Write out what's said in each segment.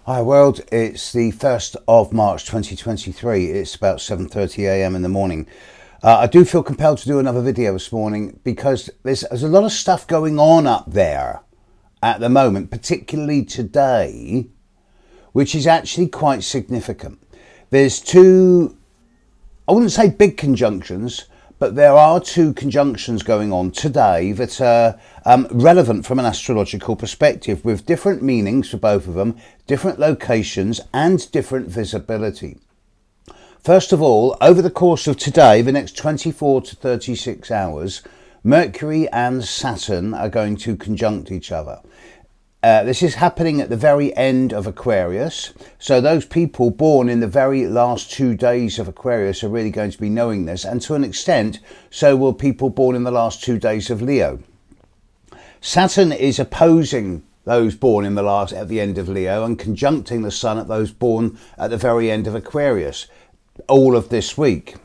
Hi world, it's the 1st of March 2023. It's about 7:30 a.m. in the morning. I do feel compelled to do another video this morning because there's a lot of stuff going on up there at the moment, particularly today, which is actually quite significant. There's two, I wouldn't say big conjunctions, but there are two conjunctions going on today that are relevant from an astrological perspective, with different meanings for both of them, different locations and different visibility. First of all, over the course of today, the next 24 to 36 hours, Mercury and Saturn are going to conjunct each other. This is happening at the very end of Aquarius. So those people born in the very last 2 days of Aquarius are really going to be knowing this. And to an extent, so will people born in the last 2 days of Leo. Saturn is opposing those born in at the end of Leo and conjuncting the Sun at those born at the very end of Aquarius all of this week.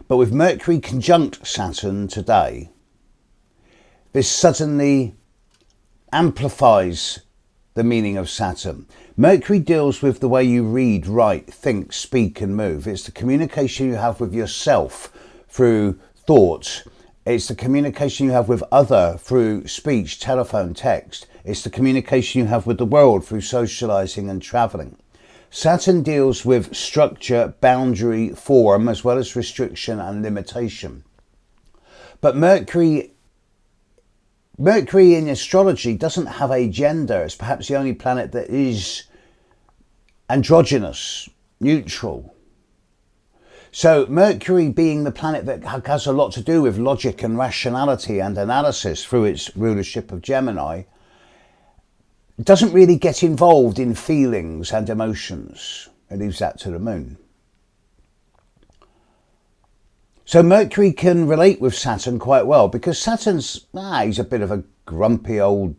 But with Mercury conjunct Saturn today, this suddenly amplifies the meaning of Saturn. Mercury deals with the way you read, write, think, speak and move. It's the communication you have with yourself through thoughts. It's the communication you have with other through speech, telephone, text. It's the communication you have with the world through socializing and traveling. Saturn deals with structure, boundary, form, as well as restriction and limitation. But Mercury in astrology doesn't have a gender. It's perhaps the only planet that is androgynous, neutral. So Mercury, being the planet that has a lot to do with logic and rationality and analysis through its rulership of Gemini, doesn't really get involved in feelings and emotions. It leaves that to the moon. So Mercury can relate with Saturn quite well because Saturn's, he's a bit of a grumpy old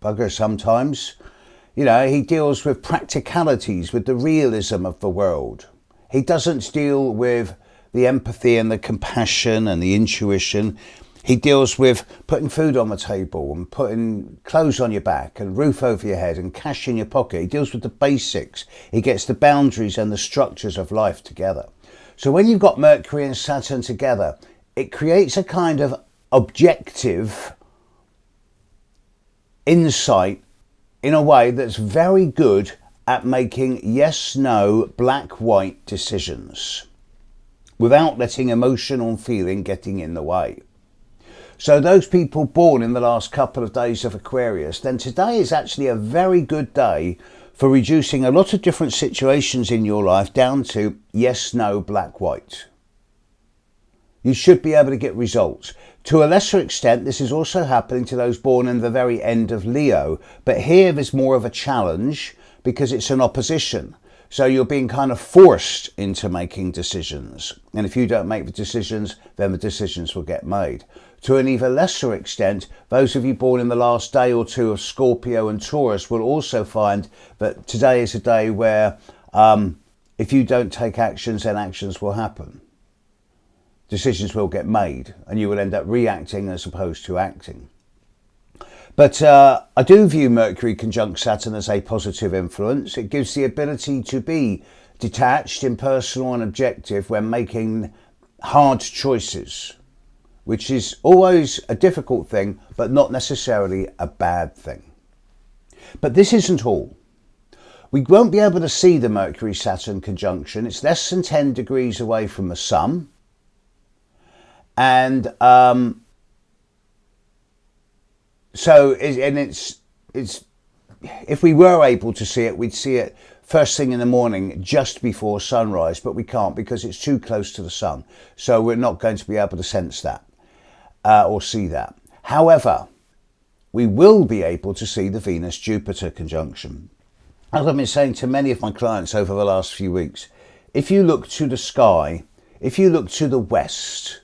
bugger sometimes. You know, he deals with practicalities, with the realism of the world. He doesn't deal with the empathy and the compassion and the intuition. He deals with putting food on the table and putting clothes on your back and roof over your head and cash in your pocket. He deals with the basics. He gets the boundaries and the structures of life together. So when you've got Mercury and Saturn together, it creates a kind of objective insight in a way that's very good at making yes, no, black, white decisions without letting emotion or feeling getting in the way. So those people born in the last couple of days of Aquarius, then today is actually a very good day for reducing a lot of different situations in your life down to yes, no, black, white. You should be able to get results. To a lesser extent, this is also happening to those born in the very end of Leo. But here there's more of a challenge because it's an opposition. So you're being kind of forced into making decisions. And if you don't make the decisions, then the decisions will get made. To an even lesser extent, those of you born in the last day or two of Scorpio and Taurus will also find that today is a day where if you don't take actions, then actions will happen. Decisions will get made and you will end up reacting as opposed to acting. But I do view Mercury conjunct Saturn as a positive influence. It gives the ability to be detached, impersonal and objective when making hard choices, which is always a difficult thing, but not necessarily a bad thing. But this isn't all. We won't be able to see the Mercury-Saturn conjunction. It's less than 10 degrees away from the Sun. And it's if we were able to see it, we'd see it first thing in the morning just before sunrise, but we can't because it's too close to the Sun. So we're not going to be able to sense that or see that. However, we will be able to see the Venus-Jupiter conjunction. As I've been saying to many of my clients over the last few weeks, if you look to the sky, if you look to the west,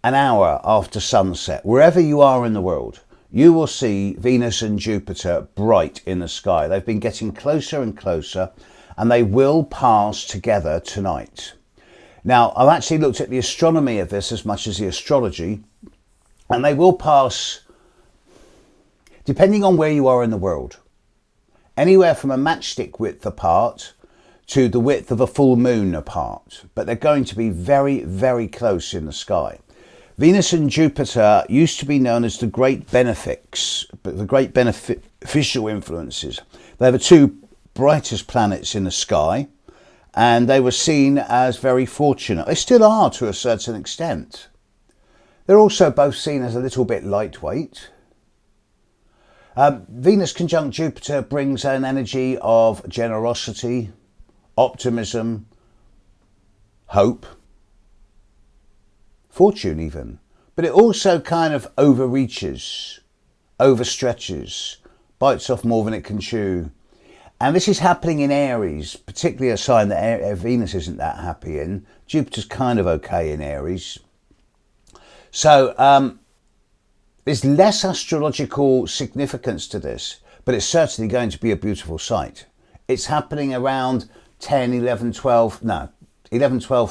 an hour after sunset, wherever you are in the world, you will see Venus and Jupiter bright in the sky. They've been getting closer and closer, and they will pass together tonight. Now, I've actually looked at the astronomy of this as much as the astrology, and they will pass, depending on where you are in the world. anywhere from a matchstick width apart to the width of a full moon apart, but they're going to be very, very close in the sky. Venus and Jupiter used to be known as the great benefics, but the great beneficial influences. They're the two brightest planets in the sky, and they were seen as very fortunate. They still are to a certain extent. They're also both seen as a little bit lightweight. Venus conjunct Jupiter brings an energy of generosity, optimism, hope, fortune even. But it also kind of overreaches, overstretches, bites off more than it can chew. And this is happening in Aries, particularly a sign that Venus isn't that happy in. Jupiter's kind of okay in Aries. So there's less astrological significance to this, but it's certainly going to be a beautiful sight. It's happening around 11, 12,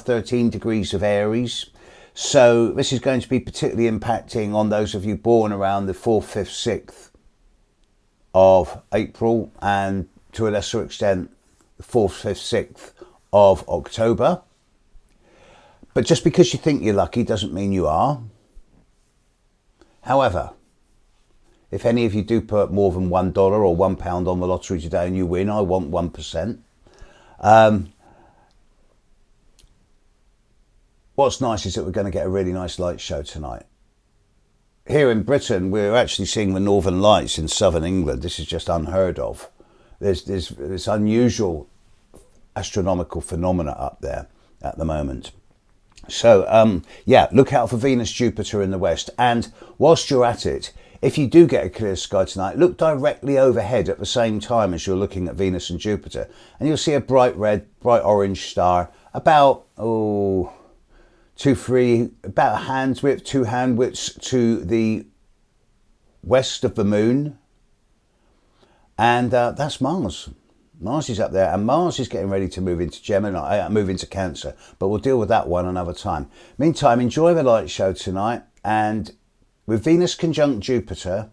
13 degrees of Aries. So this is going to be particularly impacting on those of you born around the 4th, 5th, 6th of April, and to a lesser extent, the 4th, 5th, 6th of October. But just because you think you're lucky doesn't mean you are. However, if any of you do put more than $1 or £1 on the lottery today and you win, I want 1%. What's nice is that we're going to get a really nice light show tonight. Here in Britain, we're actually seeing the Northern Lights in southern England. This is just unheard of. There's this unusual astronomical phenomena up there at the moment. So, yeah, look out for Venus, Jupiter in the west. And whilst you're at it, if you do get a clear sky tonight, look directly overhead at the same time as you're looking at Venus and Jupiter. And you'll see a bright red, bright orange star about, about a hand's width, 2 hand widths to the west of the moon. And that's Mars. Mars is up there, and Mars is getting ready to move into Gemini, move into Cancer, but we'll deal with that one another time. Meantime, enjoy the light show tonight, and with Venus conjunct Jupiter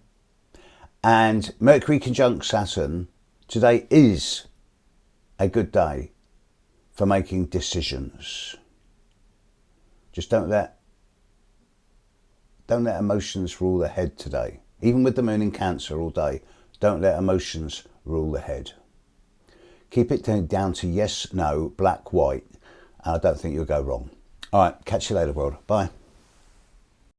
and Mercury conjunct Saturn, today is a good day for making decisions. Just don't let emotions rule the head today. Even with the moon in Cancer all day, don't let emotions rule the head. Keep it down to yes, no, black, white. I don't think you'll go wrong. All right, catch you later, world. Bye.